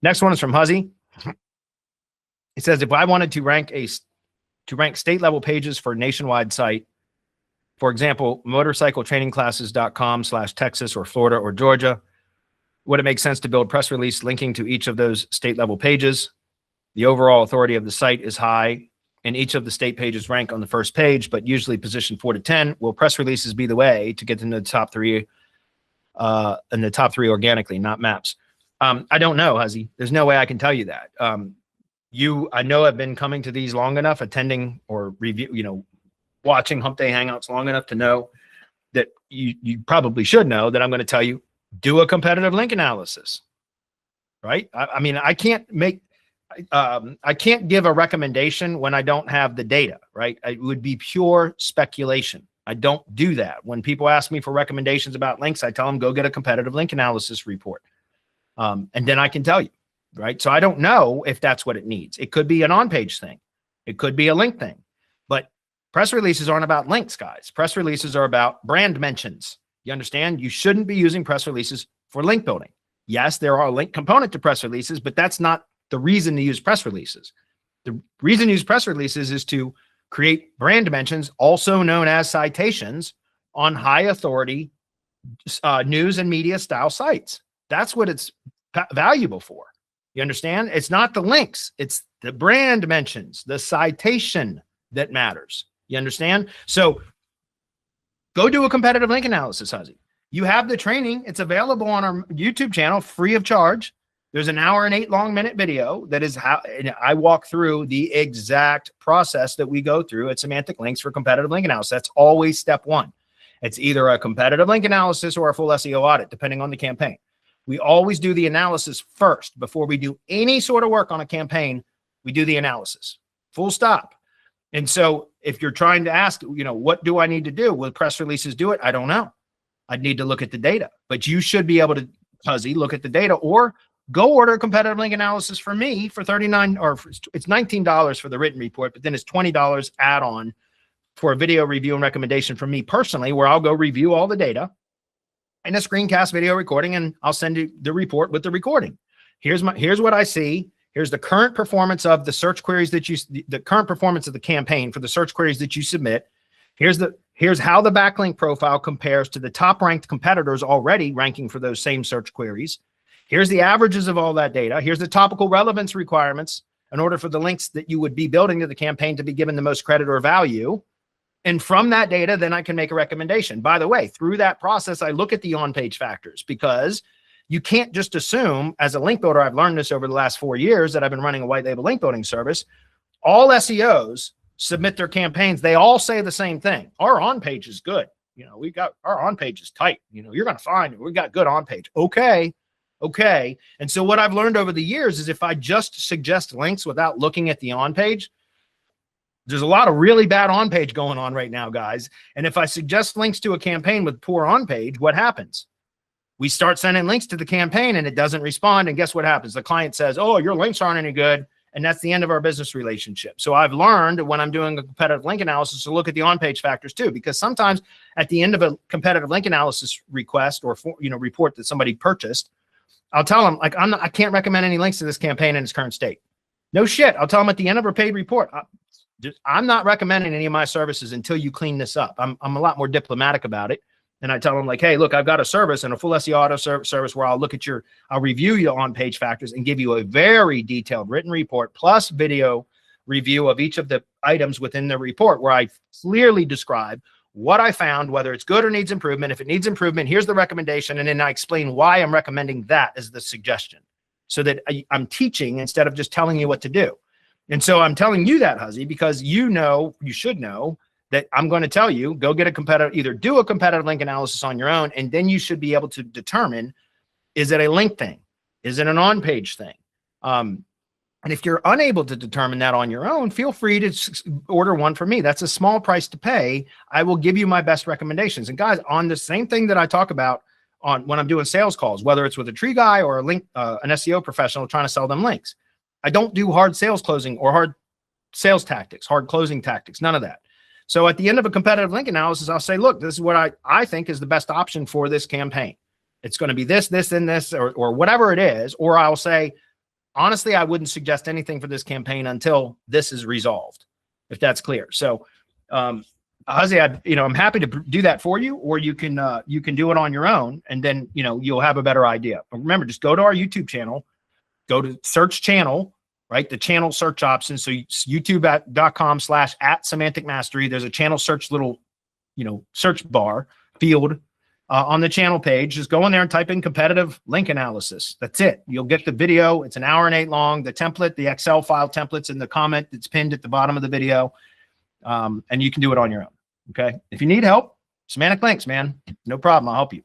Next one is from Huzzy. It says, if I wanted to rank state level pages for a nationwide site, for example, motorcycletrainingclasses.com/Texas or Florida or Georgia, would it make sense to build press release linking to each of those state level pages? The overall authority of the site is high and each of the state pages rank on the first page, but usually position 4 to 10. Will press releases be the way to get into the top three organically, not maps? I don't know, Huzzy. There's no way I can tell you that. I know I've been coming to these long enough, attending or review, watching Hump Day Hangouts long enough to know that you probably should know that I'm going to tell you, do a competitive link analysis, right? I mean, I can't give a recommendation when I don't have the data, right? It would be pure speculation. I don't do that. When people ask me for recommendations about links, I tell them, go get a competitive link analysis report. And then I can tell you, right? So I don't know if that's what it needs. It could be an on-page thing. It could be a link thing, but press releases aren't about links, guys. Press releases are about brand mentions. You understand? You shouldn't be using press releases for link building. Yes, there are a link component to press releases, but that's not the reason to use press releases. The reason to use press releases is to create brand mentions, also known as citations, on high authority news and media style sites. That's what it's valuable for. You understand? It's not the links. It's the brand mentions, the citation that matters. You understand? So go do a competitive link analysis, Huzzy. You have the training. It's available on our YouTube channel, free of charge. There's an 1 hour and 8-minute video that is how I walk through the exact process that we go through at Semantic Links for competitive link analysis. That's always step one. It's either a competitive link analysis or a full SEO audit, depending on the campaign. We always do the analysis first before we do any sort of work on a campaign. We do the analysis, full stop. And so if you're trying to ask, what do I need to do? Will press releases do it? I don't know. I'd need to look at the data, but you should be able to, Huzzy, look at the data, or go order a competitive link analysis for me for $39, or it's $19 for the written report, but then it's $20 add-on for a video review and recommendation from me personally, where I'll go review all the data and a screencast video recording, and I'll send you the report with the recording. Here's what I see. Here's the current performance of the search queries the current performance of the campaign for the search queries that you submit. Here's how the backlink profile compares to the top ranked competitors already ranking for those same search queries. Here's the averages of all that data. Here's the topical relevance requirements in order for the links that you would be building to the campaign to be given the most credit or value. And from that data, then I can make a recommendation. By the way, through that process, I look at the on-page factors, because you can't just assume, as a link builder, I've learned this over the last 4 years that I've been running a white label link building service. All SEOs submit their campaigns. They all say the same thing. Our on-page is good. We got our on-page is tight. You're going to find we got good on-page. Okay. And so what I've learned over the years is if I just suggest links without looking at the on-page, there's a lot of really bad on-page going on right now, guys. And if I suggest links to a campaign with poor on-page, what happens? We start sending links to the campaign and it doesn't respond. And guess what happens? The client says, oh, your links aren't any good. And that's the end of our business relationship. So I've learned when I'm doing a competitive link analysis to look at the on-page factors too, because sometimes at the end of a competitive link analysis request or report that somebody purchased, I'll tell them, like, I can't recommend any links to this campaign in its current state. No shit. I'll tell them at the end of a paid report, I'm not recommending any of my services until you clean this up. I'm a lot more diplomatic about it. And I tell them, like, hey, look, I've got a service and a full SEO auto service where I'll review your on-page factors and give you a very detailed written report plus video review of each of the items within the report, where I clearly describe what I found, whether it's good or needs improvement. If it needs improvement, here's the recommendation. And then I explain why I'm recommending that as the suggestion, so that I'm teaching instead of just telling you what to do. And so I'm telling you that, Huzzy, because you should know that I'm going to tell you, go get either do a competitive link analysis on your own, and then you should be able to determine, is it a link thing? Is it an on-page thing? And if you're unable to determine that on your own, feel free to order one from me. That's a small price to pay. I will give you my best recommendations. And guys, on the same thing that I talk about when I'm doing sales calls, whether it's with a tree guy or an SEO professional trying to sell them links, I don't do hard sales closing or hard sales tactics, hard closing tactics, none of that. So at the end of a competitive link analysis, I'll say, look, this is what I think is the best option for this campaign. It's going to be this, this, and this, or whatever it is. Or I'll say, honestly, I wouldn't suggest anything for this campaign until this is resolved, if that's clear. So, Ozzy, I'm happy to do that for you, or you can do it on your own, and then, you'll have a better idea. But remember, just go to our YouTube channel, go to search channel, right? The channel search option. So youtube.com/@semantic-mastery. There's a channel search little, search bar field on the channel page. Just go in there and type in competitive link analysis. That's it. You'll get the video. It's 1 hour and 8 long. The template, the Excel file template's in the comment that's pinned at the bottom of the video. And you can do it on your own. Okay. If you need help, semantic links, man, no problem. I'll help you.